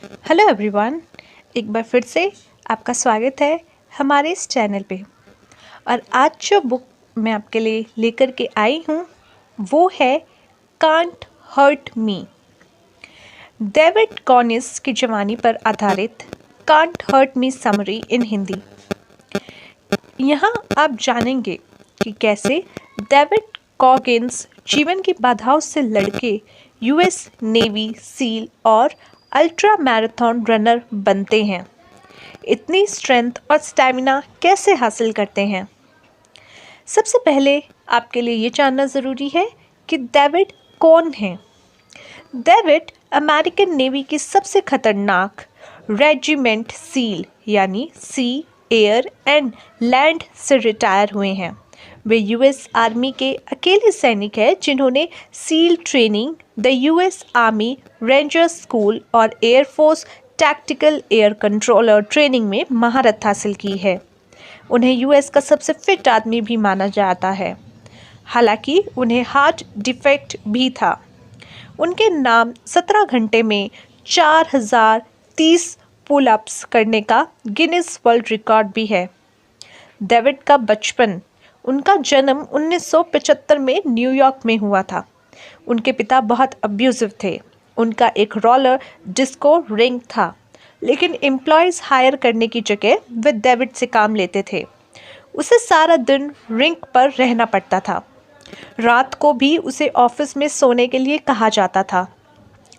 Hello everyone. एक बार फिर से आपका स्वागत है हमारे इस चैनल पे। और आज जो बुक मैं आपके लिए लेकर के आई हूँ वो है can't hurt me. David Goggins की जवानी पर आधारित can't hurt me summary in Hindi. यहाँ आप जानेंगे कि कैसे डेविड कॉगिन्स जीवन की बाधाओं से लड़के यूएस नेवी सील और अल्ट्रा मैराथन रनर बनते हैं। इतनी स्ट्रेंथ और स्टैमिना कैसे हासिल करते हैं? सबसे पहले आपके लिए ये जानना ज़रूरी है कि डेविड कौन है। डेविड अमेरिकन नेवी की सबसे खतरनाक रेजिमेंट सील यानी सी एयर एंड लैंड से रिटायर हुए हैं। वे यूएस आर्मी के अकेले सैनिक हैं जिन्होंने SEAL training, the US army ranger school और air force tactical air controller training में महारत हासिल की है। उन्हें यूएस का सबसे फिट आदमी भी माना जाता है। हालांकि उन्हें हार्ट डिफेक्ट भी था। उनके नाम 17 घंटे में 4030 पुल अप्स करने का गिनीज वर्ल्ड रिकॉर्ड भी है। डेविड का बचपन, उनका जन्म 1975 में न्यूयॉर्क में हुआ था। उनके पिता बहुत अब्यूजिव थे। उनका एक रोलर डिस्को रिंग था, लेकिन एम्प्लॉयज़ हायर करने की जगह वे डेविड से काम लेते थे। उसे सारा दिन रिंग पर रहना पड़ता था। रात को भी उसे ऑफिस में सोने के लिए कहा जाता था,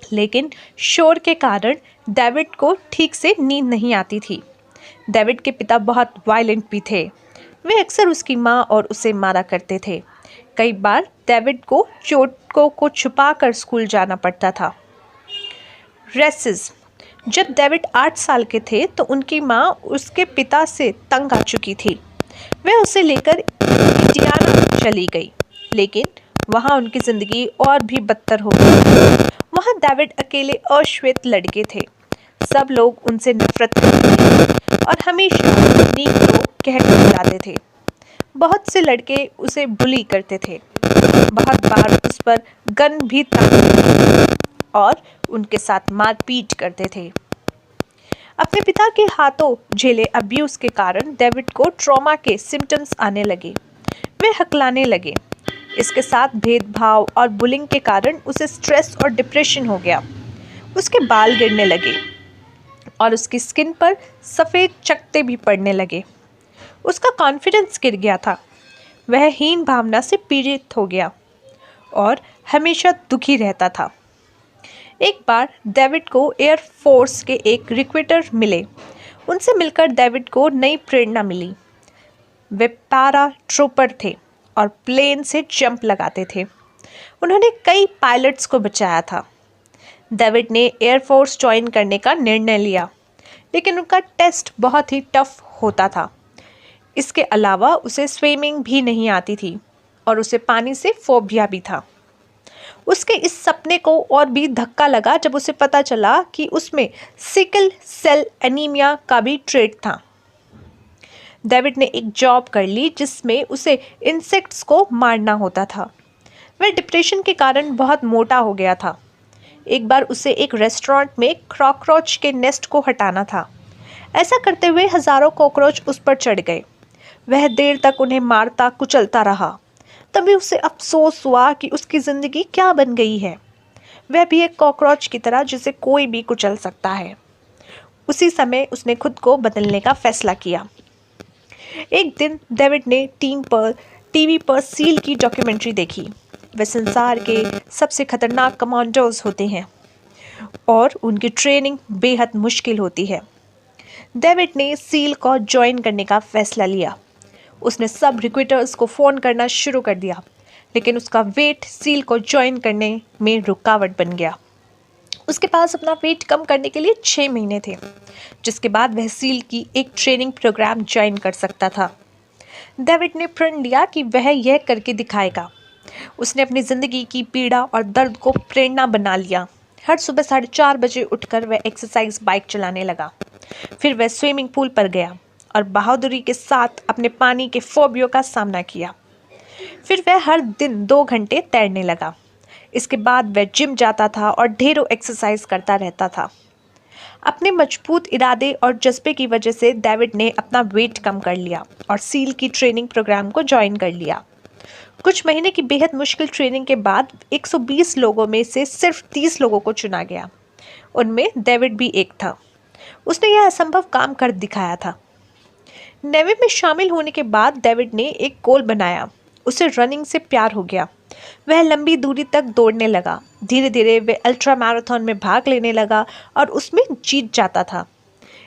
लेकिन शोर के कारण डेविड को ठीक से नींद नहीं आती थी। डेविड के पिता बहुत वायलेंट भी थे। वे अक्सर उसकी माँ और उसे मारा करते थे। कई बार डेविड को चोटों को छुपाकर स्कूल जाना पड़ता था। रेसिज्म। जब डेविड 8 साल के थे तो उनकी माँ उसके पिता से तंग आ चुकी थी। वह उसे लेकर इंडियाना चली गई, लेकिन वहाँ उनकी ज़िंदगी और भी बदतर हो गई। वहाँ डेविड अकेले अश्वेत लड़के थे। सब लोग उनसे नफरत करते थे और हमेशा नीग्रो कहकर बुलाते थे। बहुत से लड़के उसे बुली करते थे। बहुत बार उस पर गन भी ताकते थे और उनके साथ मारपीट करते थे। अपने पिता के हाथों झेले अब्यूज़ के कारण डेविड को ट्रॉमा के सिम्टम्स आने लगे। वे हकलाने लगे। इसके साथ भेदभाव और बुलिंग के कारण उसे स्ट्रेस और डिप्रेशन हो गया। उसके बाल गिरने लगे और उसकी स्किन पर सफ़ेद चकत्ते भी पड़ने लगे। उसका कॉन्फिडेंस गिर गया था। वह हीन भावना से पीड़ित हो गया और हमेशा दुखी रहता था। एक बार डेविड को एयर फोर्स के एक रिक्रूटर मिले। उनसे मिलकर डेविड को नई प्रेरणा मिली। वे पैरा ट्रूपर थे और प्लेन से जंप लगाते थे। उन्होंने कई पायलट्स को बचाया था। डेविड ने एयरफोर्स ज्वाइन करने का निर्णय लिया, लेकिन उनका टेस्ट बहुत ही टफ होता था। इसके अलावा उसे स्विमिंग भी नहीं आती थी और उसे पानी से फोबिया भी था। उसके इस सपने को और भी धक्का लगा जब उसे पता चला कि उसमें सिकल सेल एनीमिया का भी ट्रेट था। डेविड ने एक जॉब कर ली जिसमें उसे इंसेक्ट्स को मारना होता था। वह डिप्रेशन के कारण बहुत मोटा हो गया था। एक बार उसे एक रेस्टोरेंट में कॉकरोच के नेस्ट को हटाना था। ऐसा करते हुए हज़ारों कॉकरोच उस पर चढ़ गए। वह देर तक उन्हें मारता कुचलता रहा। तभी उसे अफसोस हुआ कि उसकी ज़िंदगी क्या बन गई है। वह भी एक कॉकरोच की तरह जिसे कोई भी कुचल सकता है। उसी समय उसने खुद को बदलने का फैसला किया। एक दिन डेविड ने टीवी पर सील की डॉक्यूमेंट्री देखी। वे संसार के सबसे खतरनाक कमांडोज होते हैं और उनकी ट्रेनिंग बेहद मुश्किल होती है। डेविड ने सील को ज्वाइन करने का फैसला लिया। उसने सब रिक्रूटर्स को फ़ोन करना शुरू कर दिया, लेकिन उसका वेट सील को ज्वाइन करने में रुकावट बन गया। उसके पास अपना वेट कम करने के लिए 6 महीने थे, जिसके बाद वह सील की एक ट्रेनिंग प्रोग्राम ज्वाइन कर सकता था। डेविड ने प्रण लिया कि वह यह करके दिखाएगा। उसने अपनी ज़िंदगी की पीड़ा और दर्द को प्रेरणा बना लिया। हर सुबह 4:30 बजे उठकर वह एक्सरसाइज बाइक चलाने लगा। फिर वह स्विमिंग पूल पर गया और बहादुरी के साथ अपने पानी के फोबियों का सामना किया। फिर वह हर दिन 2 घंटे तैरने लगा। इसके बाद वह जिम जाता था और ढेरों एक्सरसाइज करता रहता था। अपने मजबूत इरादे और जज्बे की वजह से डेविड ने अपना वेट कम कर लिया और सील की ट्रेनिंग प्रोग्राम को ज्वाइन कर लिया। कुछ महीने की बेहद मुश्किल ट्रेनिंग के बाद 120 लोगों में से सिर्फ 30 लोगों को चुना गया। उनमें डेविड भी एक था। उसने यह असंभव काम कर दिखाया था। नेवी में शामिल होने के बाद डेविड ने एक गोल बनाया। उसे रनिंग से प्यार हो गया। वह लंबी दूरी तक दौड़ने लगा। धीरे धीरे वह अल्ट्रा मैराथन में भाग लेने लगा और उसमें जीत जाता था।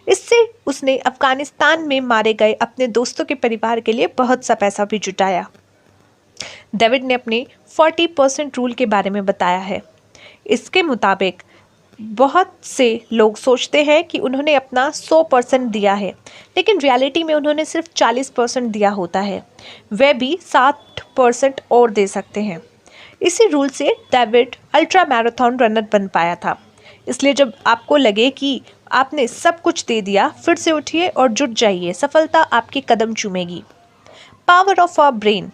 इससे उसने अफगानिस्तान में मारे गए अपने दोस्तों के परिवार के लिए बहुत सा पैसा भी जुटाया। डेविड ने अपने 40% रूल के बारे में बताया है। इसके मुताबिक बहुत से लोग सोचते हैं कि उन्होंने अपना 100% दिया है, लेकिन रियलिटी में उन्होंने सिर्फ 40% दिया होता है। वे भी 60% और दे सकते हैं। इसी रूल से डेविड अल्ट्रा मैराथन रनर बन पाया था। इसलिए जब आपको लगे कि आपने सब कुछ दे दिया, फिर से उठिए और जुट जाइए। सफलता आपके कदम चूमेगी। Power of our brain.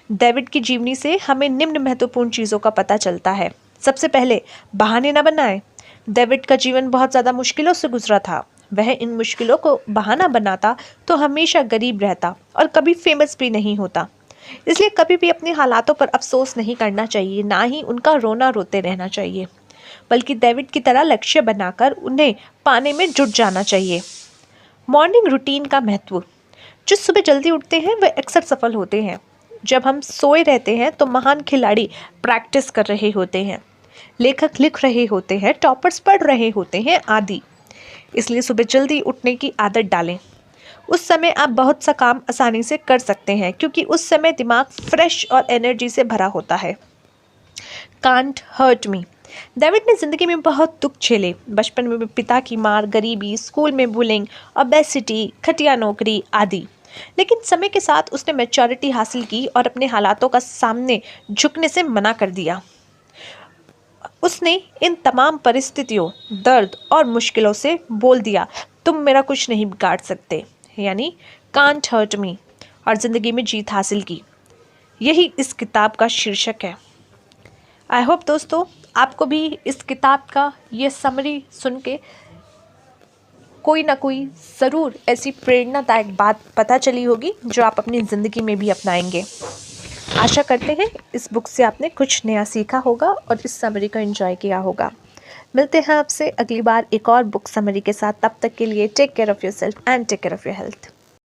David की जीवनी से हमें निम्न महत्वपूर्ण चीज़ों का पता चलता है। सबसे पहले, बहाने न बनाएं। डेविड का जीवन बहुत ज़्यादा मुश्किलों से गुजरा था। वह इन मुश्किलों को बहाना बनाता तो हमेशा गरीब रहता और कभी फेमस भी नहीं होता। इसलिए कभी भी अपने हालातों पर अफसोस नहीं करना चाहिए, ना ही उनका रोना रोते रहना चाहिए, बल्कि डेविड की तरह लक्ष्य बनाकर उन्हें पाने में जुट जाना चाहिए। मॉर्निंग रूटीन का महत्व। जो सुबह जल्दी उठते हैं वे अक्सर सफल होते हैं। जब हम सोए रहते हैं तो महान खिलाड़ी प्रैक्टिस कर रहे होते हैं, लेखक लिख रहे होते हैं, टॉपर्स पढ़ रहे होते हैं आदि। इसलिए सुबह जल्दी उठने की आदत डालें। उस समय आप बहुत सा काम आसानी से कर सकते हैं, क्योंकि उस समय दिमाग फ्रेश और एनर्जी से भरा होता है। Can't hurt me. डेविड ने जिंदगी में बहुत दुख झेले। बचपन में पिता की मार, गरीबी, स्कूल में बुलिंग, ओबेसिटी, घटिया नौकरी आदि। लेकिन समय के साथ उसने मैच्योरिटी हासिल की और अपने हालातों का सामने झुकने से मना कर दिया। उसने इन तमाम परिस्थितियों, दर्द और मुश्किलों से बोल दिया, तुम मेरा कुछ नहीं बिगाड़ सकते, यानी कांट हर्ट मी, और ज़िंदगी में जीत हासिल की। यही इस किताब का शीर्षक है। आई होप दोस्तों आपको भी इस किताब का ये समरी सुन के कोई ना कोई ज़रूर ऐसी प्रेरणादायक बात पता चली होगी जो आप अपनी ज़िंदगी में भी अपनाएंगे। आशा करते हैं इस बुक से आपने कुछ नया सीखा होगा और इस समरी को एंजॉय किया होगा। मिलते हैं आपसे अगली बार एक और बुक समरी के साथ। तब तक के लिए take care of yourself and take care of your health.